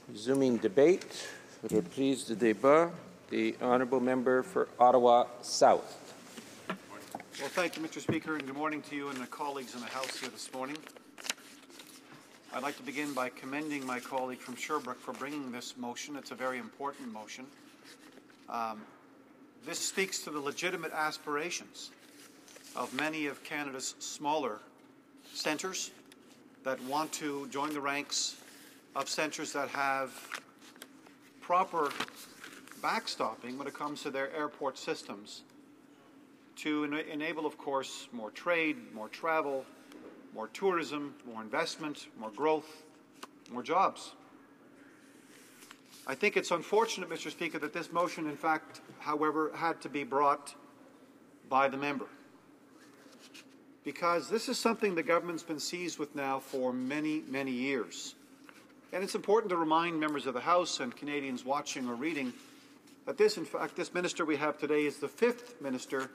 Resuming debate, reprise de débat, the Honourable Member for Ottawa South. Well, thank you, Mr. Speaker, and good morning to you and the colleagues in the House here this morning. I'd like to begin by commending my colleague from Sherbrooke for bringing this motion. It's a very important motion. This speaks to the legitimate aspirations of many of Canada's smaller centres that want to join the ranks of centres that have proper backstopping when it comes to their airport systems to enable, of course, more trade, more travel, more tourism, more investment, more growth, more jobs. I think it's unfortunate, Mr. Speaker, that this motion, in fact, however, had to be brought by the member, because this is something the government's been seized with now for many, many years. And it's important to remind members of the House and Canadians watching or reading that this, in fact, this minister we have today is the fifth minister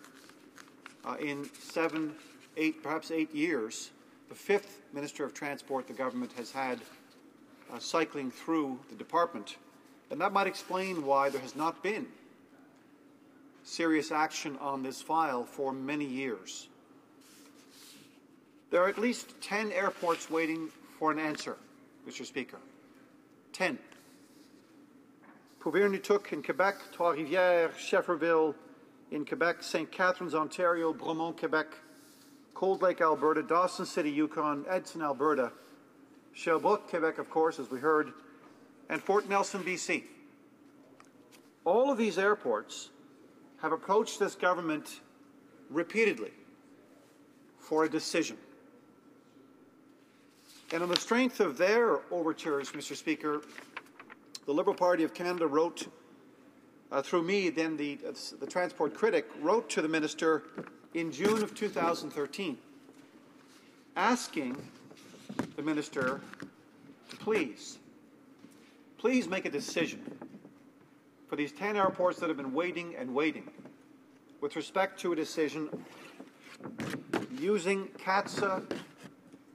in 7, 8, perhaps 8 years, the fifth Minister of Transport the government has had cycling through the department. And that might explain why there has not been serious action on this file for many years. There are at least 10 airports waiting for an answer, Mr. Speaker. 10. Pouviers-Nutuk in Quebec, Trois-Rivières, Schefferville in Quebec, St. Catharines, Ontario, Bromont, Quebec, Cold Lake, Alberta, Dawson City, Yukon, Edson, Alberta, Sherbrooke, Quebec, of course, as we heard, and Fort Nelson, BC. All of these airports have approached this government repeatedly for a decision. And on the strength of their overtures, Mr. Speaker, the Liberal Party of Canada wrote, through me, then the transport critic, wrote to the minister in June of 2013, asking the minister to please make a decision for these 10 airports that have been waiting and waiting with respect to a decision using CATSA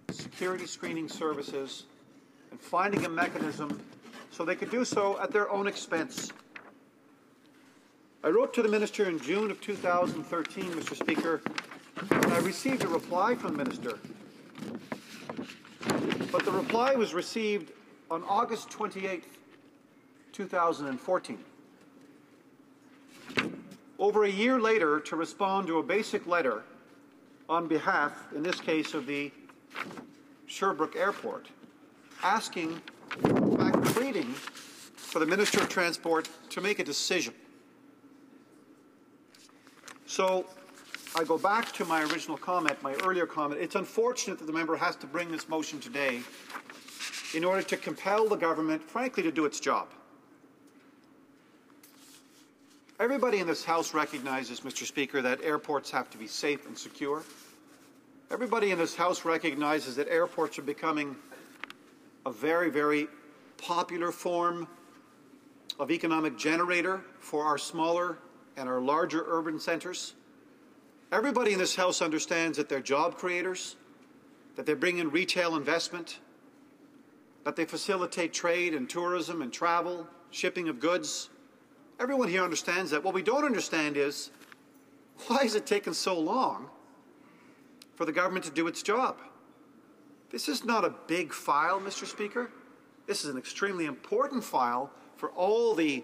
security screening services and finding a mechanism so they could do so at their own expense. I wrote to the minister in June of 2013, Mr. Speaker, and I received a reply from the minister. But the reply was received on August 28, 2014. Over a year later, to respond to a basic letter on behalf, in this case, of the Sherbrooke Airport, asking, in fact, pleading for the Minister of Transport to make a decision. So I go back to my original comment, my earlier comment. It's unfortunate that the member has to bring this motion today in order to compel the government, frankly, to do its job. Everybody in this House recognizes, Mr. Speaker, that airports have to be safe and secure. Everybody in this House recognizes that airports are becoming a very, very popular form of economic generator for our smaller and our larger urban centres. Everybody in this House understands that they're job creators, that they bring in retail investment, that they facilitate trade and tourism and travel, shipping of goods. Everyone here understands that. What we don't understand is, why has it taken so long for the government to do its job? This is not a big file, Mr. Speaker. This is an extremely important file for all the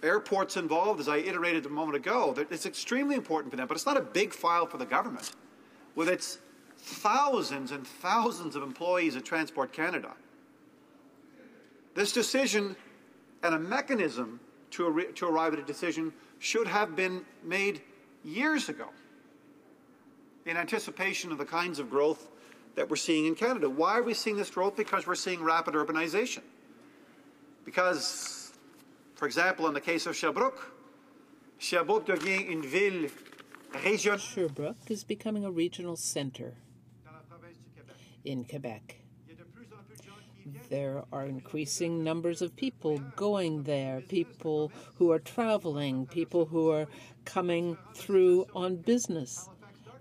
airports involved, as I iterated a moment ago. It's extremely important for them, but it's not a big file for the government with its thousands and thousands of employees at Transport Canada. This decision and a mechanism to arrive at a decision should have been made years ago in anticipation of the kinds of growth that we're seeing in Canada. Why are we seeing this growth? Because we're seeing rapid urbanization. Because, for example, in the case of Sherbrooke, Sherbrooke devient une ville régionale. Sherbrooke is becoming a regional centre in Quebec. There are increasing numbers of people going there, people who are traveling, people who are coming through on business.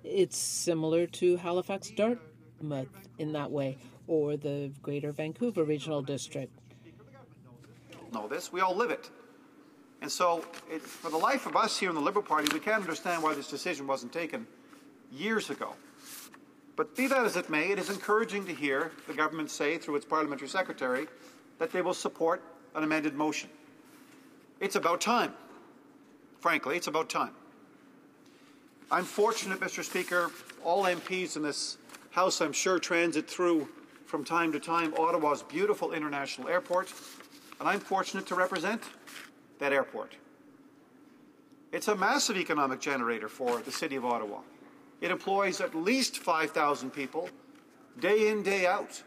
It's similar to Halifax-Dartmouth in that way, or the Greater Vancouver Regional District. know this. We all live it. And so, for the life of us here in the Liberal Party, we can't understand why this decision wasn't taken years ago. But be that as it may, it is encouraging to hear the government say, through its parliamentary secretary, that they will support an amended motion. It's about time. Frankly, it's about time. I'm fortunate, Mr. Speaker, all MPs in this House, I'm sure, transit through from time to time Ottawa's beautiful international airport, and I'm fortunate to represent that airport. It's a massive economic generator for the City of Ottawa. It employs at least 5,000 people day in, day out.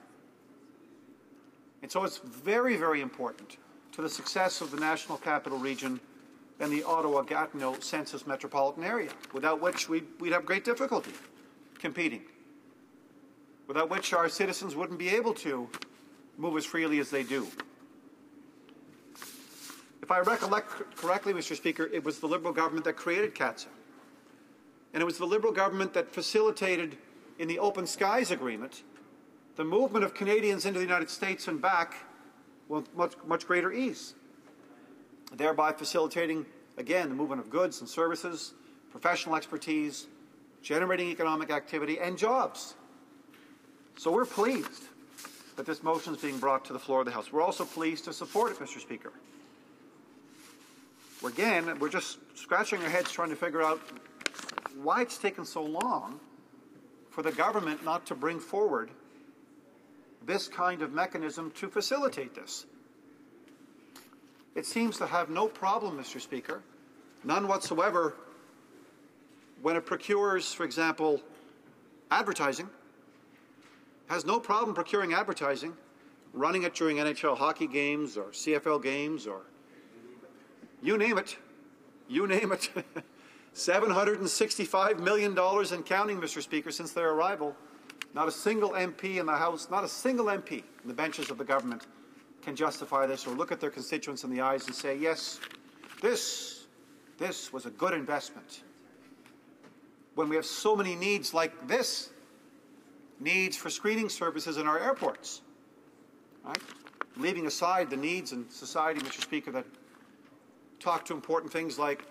And so it's very, very important to the success of the National Capital Region and the Ottawa-Gatineau Census Metropolitan Area, without which we'd have great difficulty competing, without which our citizens wouldn't be able to move as freely as they do. If I recollect correctly, Mr. Speaker, it was the Liberal government that created CATSA. And it was the Liberal government that facilitated, in the Open Skies Agreement, the movement of Canadians into the United States and back with much greater ease, thereby facilitating, again, the movement of goods and services, professional expertise, generating economic activity and jobs. So we're pleased that this motion is being brought to the floor of the House. We're also pleased to support it, Mr. Speaker. We're just scratching our heads trying to figure out why it's taken so long for the government not to bring forward this kind of mechanism to facilitate this. It seems to have no problem, Mr. Speaker, none whatsoever, when it procures, for example, advertising, has no problem procuring advertising, running it during NHL hockey games or CFL games or you name it. You name it. $765 million and counting, Mr. Speaker, since their arrival. Not a single MP in the House, not a single MP in the benches of the government can justify this or look at their constituents in the eyes and say, yes, this was a good investment. When we have so many needs like this, needs for screening services in our airports, right? Leaving aside the needs in society, Mr. Speaker, that talk to important things like,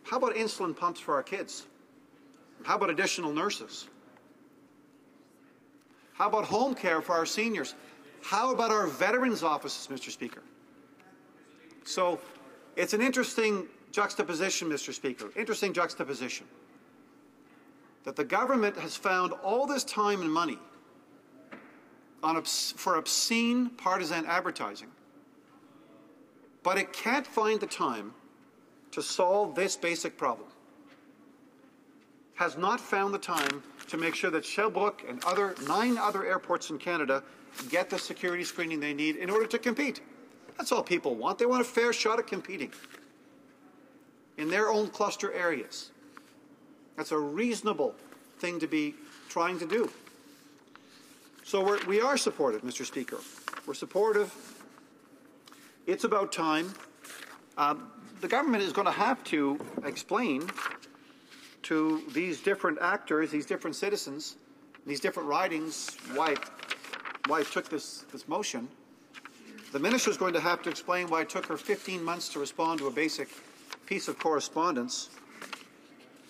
how about insulin pumps for our kids? How about additional nurses? How about home care for our seniors? How about our veterans' offices, Mr. Speaker? So it's an interesting juxtaposition, Mr. Speaker, interesting juxtaposition, that the government has found all this time and money for obscene partisan advertising, but it can't find the time to solve this basic problem. Has not found the time to make sure that Sherbrooke and 9 other airports in Canada get the security screening they need in order to compete. That's all people want. They want a fair shot at competing in their own cluster areas. That's a reasonable thing to be trying to do. So we are supportive, Mr. Speaker. We're supportive. It's about time. The government is going to have to explain to these different actors, these different citizens, these different ridings, why it took this motion. The minister is going to have to explain why it took her 15 months to respond to a basic piece of correspondence.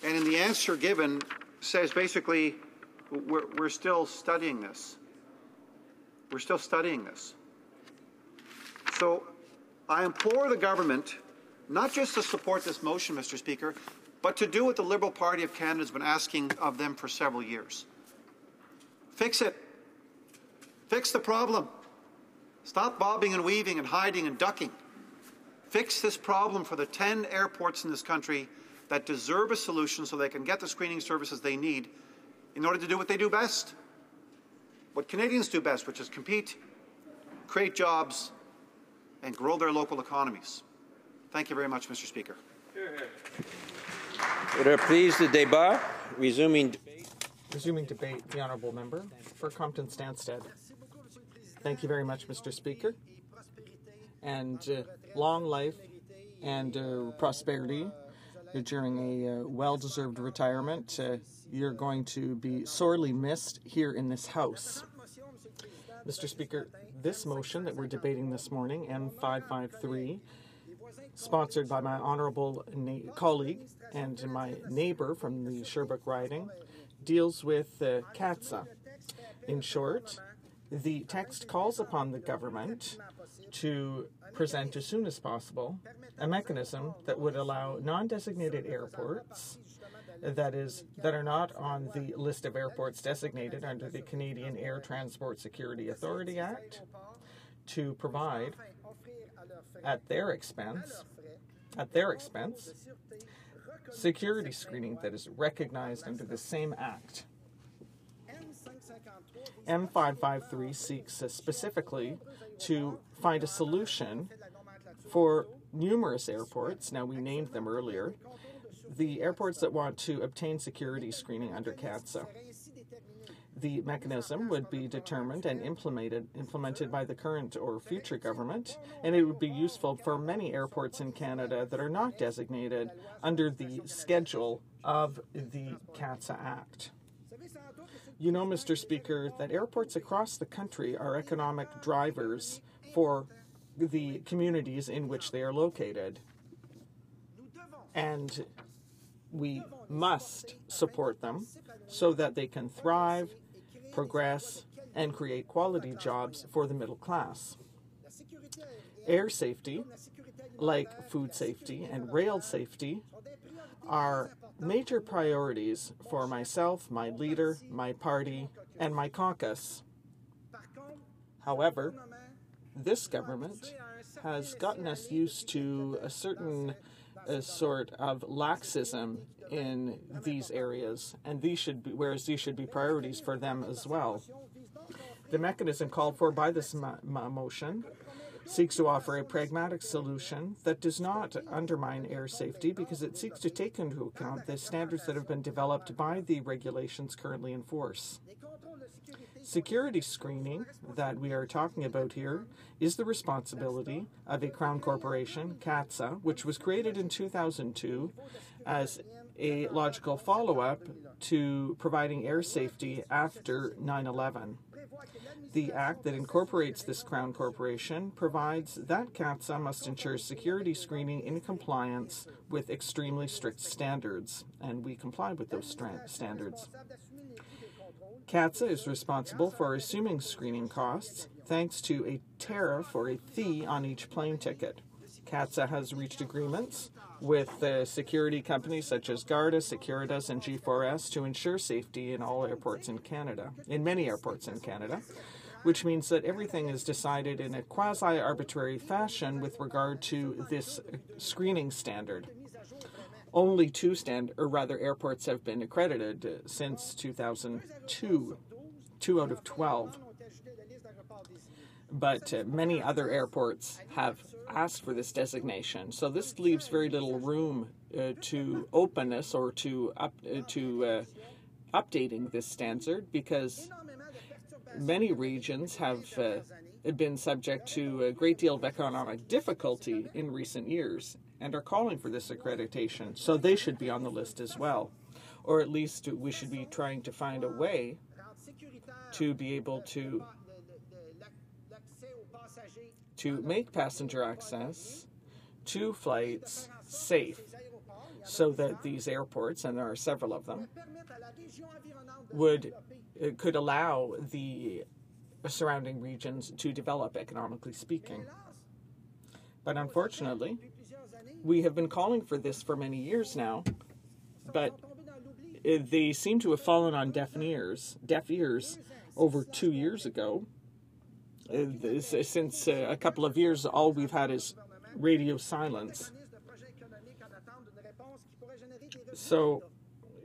And in the answer given, says basically, we're still studying this. We're still studying this. So I implore the government not just to support this motion, Mr. Speaker, but to do what the Liberal Party of Canada has been asking of them for several years. Fix it. Fix the problem. Stop bobbing and weaving and hiding and ducking. Fix this problem for the 10 airports in this country that deserve a solution so they can get the screening services they need in order to do what they do best. What Canadians do best, which is compete, create jobs, and grow their local economies. Thank you very much, Mr. Speaker. Reprise de débat. Resuming debate. Resuming debate, the Honourable Member for Compton-Stanstead. Thank you very much, Mr. Speaker. And long life and prosperity during a well-deserved retirement. You're going to be sorely missed here in this House. Mr. Speaker, this motion that we're debating this morning, M-553, sponsored by my honourable colleague and my neighbour from the Sherbrooke riding, deals with CATSA. In short, the text calls upon the government to present as soon as possible a mechanism that would allow non-designated airports that are not on the list of airports designated under the Canadian Air Transport Security Authority Act to provide at their expense security screening that is recognized under the same act. M-553 seeks specifically to find a solution for numerous airports. Now, we named them earlier. The airports that want to obtain security screening under CATSA. The mechanism would be determined and implemented by the current or future government, and it would be useful for many airports in Canada that are not designated under the schedule of the CATSA Act. You know, Mr. Speaker, that airports across the country are economic drivers for the communities in which they are located. And we must support them so that they can thrive, progress, and create quality jobs for the middle class. Air safety, like food safety and rail safety, are major priorities for myself, my leader, my party, and my caucus. However, this government has gotten us used to a certain sort of laxism in these areas, and these should be priorities for them as well. The mechanism called for by this motion seeks to offer a pragmatic solution that does not undermine air safety because it seeks to take into account the standards that have been developed by the regulations currently in force. Security screening that we are talking about here is the responsibility of a Crown corporation, CATSA, which was created in 2002 as a logical follow-up to providing air safety after 9/11. The act that incorporates this Crown corporation provides that CATSA must ensure security screening in compliance with extremely strict standards, and we comply with those standards. CATSA is responsible for assuming screening costs thanks to a tariff or a fee on each plane ticket. CATSA has reached agreements with security companies such as Garda, Securitas, and G4S to ensure safety in all airports in Canada, in many airports in Canada, which means that everything is decided in a quasi-arbitrary fashion with regard to this screening standard. Only airports have been accredited since 2002, 2 out of 12. But many other airports have asked for this designation. So this leaves very little room to openness or to updating this standard because many regions have been subject to a great deal of economic difficulty in recent years and are calling for this accreditation. So they should be on the list as well. Or at least we should be trying to find a way to be able to make passenger access to flights safe so that these airports, and there are several of them, could allow the surrounding regions to develop, economically speaking. But unfortunately, we have been calling for this for many years now, but they seem to have fallen on deaf ears over 2 years ago. Since a couple of years, all we've had is radio silence. So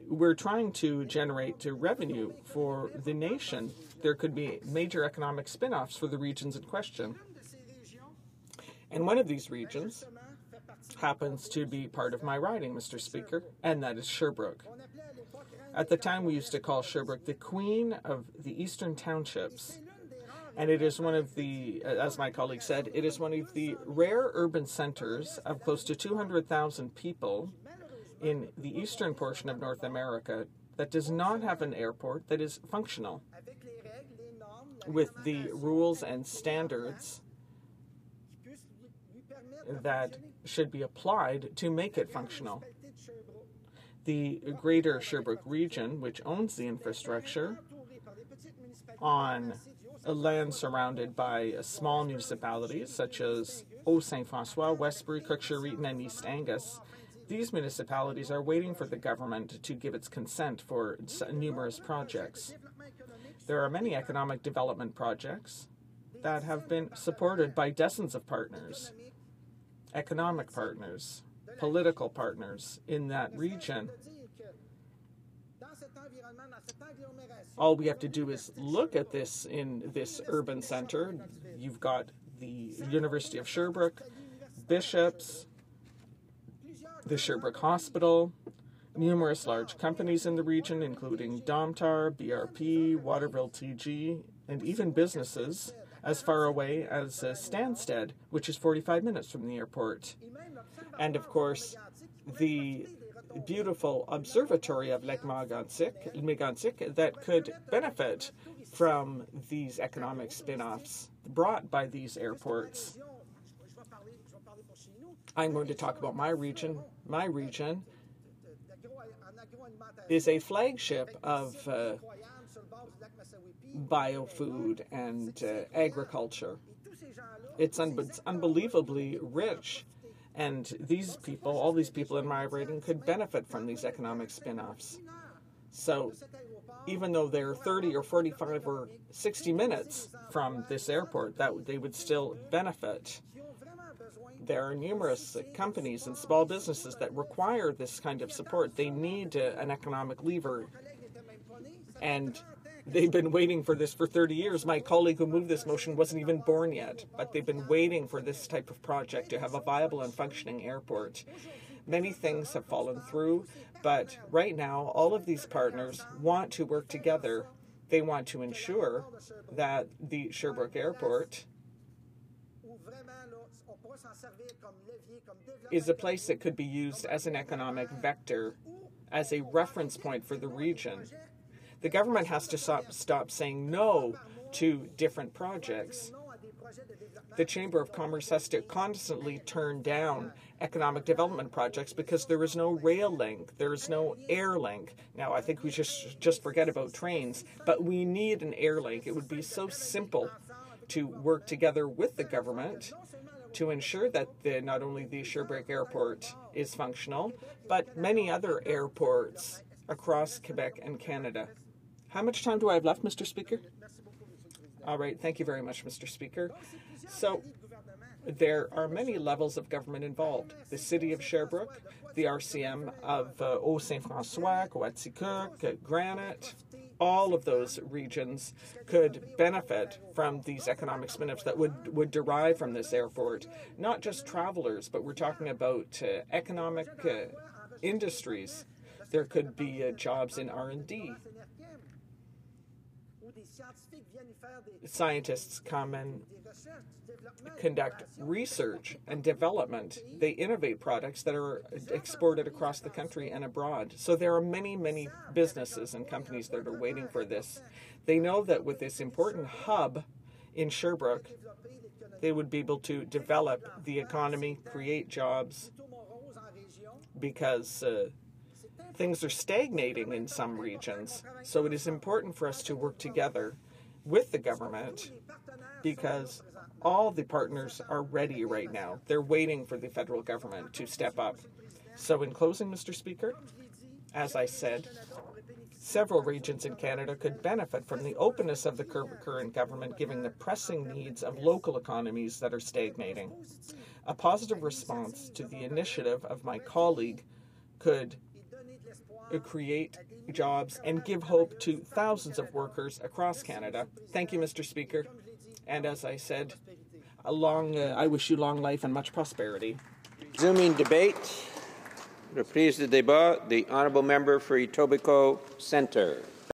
we're trying to generate revenue for the nation. There could be major economic spin-offs for the regions in question. And one of these regions happens to be part of my riding, Mr. Speaker, and that is Sherbrooke. At the time, we used to call Sherbrooke the Queen of the Eastern Townships. And it is one of the, as my colleague said, it is one of the rare urban centers of close to 200,000 people in the eastern portion of North America that does not have an airport that is functional. with the rules and standards that should be applied to make it functional. The Greater Sherbrooke region, which owns the infrastructure on land surrounded by small municipalities such as Haut-Saint-François, Westbury, Cookshire-Eaton, and East Angus, these municipalities are waiting for the government to give its consent for numerous projects. There are many economic development projects that have been supported by dozens of partners, economic partners, political partners in that region. All we have to do is look at this in this urban center. You've got the University of Sherbrooke, Bishops, the Sherbrooke Hospital, numerous large companies in the region, including Domtar, BRP, Waterville TG, and even businesses as far away as Stansted, which is 45 minutes from the airport. And of course, the beautiful observatory of Lake Mégantic that could benefit from these economic spin-offs brought by these airports. I'm going to talk about my region. My region is a flagship of biofood and agriculture. It's unbelievably rich, and these people, all these people in my region, could benefit from these economic spin-offs. So even though they're 30 or 45 or 60 minutes from this airport, that they would still benefit. There are numerous companies and small businesses that require this kind of support. They need an economic lever, and they've been waiting for this for 30 years. My colleague who moved this motion wasn't even born yet, but they've been waiting for this type of project to have a viable and functioning airport. Many things have fallen through, but right now all of these partners want to work together. They want to ensure that the Sherbrooke Airport is a place that could be used as an economic vector, as a reference point for the region. The government has to stop saying no to different projects. The Chamber of Commerce has to constantly turn down economic development projects because there is no rail link, there is no air link. Now, I think we just forget about trains, but we need an air link. It would be so simple to work together with the government to ensure that not only the Sherbrooke Airport is functional, but many other airports across Quebec and Canada. How much time do I have left, Mr. Speaker? All right, thank you very much, Mr. Speaker. So there are many levels of government involved. The City of Sherbrooke, the RCM of Haut-Saint-François, Coaticook, Granite, all of those regions could benefit from these economic spin-offs that would derive from this airport. Not just travelers, but we're talking about economic industries. There could be jobs in R&D. Scientists come and conduct research and development. They innovate products that are exported across the country and abroad. So there are many, many businesses and companies that are waiting for this. They know that with this important hub in Sherbrooke, they would be able to develop the economy, create jobs, because things are stagnating in some regions. So it is important for us to work together with the government, because all the partners are ready right now. They're waiting for the federal government to step up. So in closing, Mr. Speaker, as I said, several regions in Canada could benefit from the openness of the current government, given the pressing needs of local economies that are stagnating. A positive response to the initiative of my colleague could create jobs and give hope to thousands of workers across Canada. Thank you, Mr. Speaker. And as I said, I wish you long life and much prosperity. Resuming debate. Reprise de débat. The honourable member for Etobicoke Centre.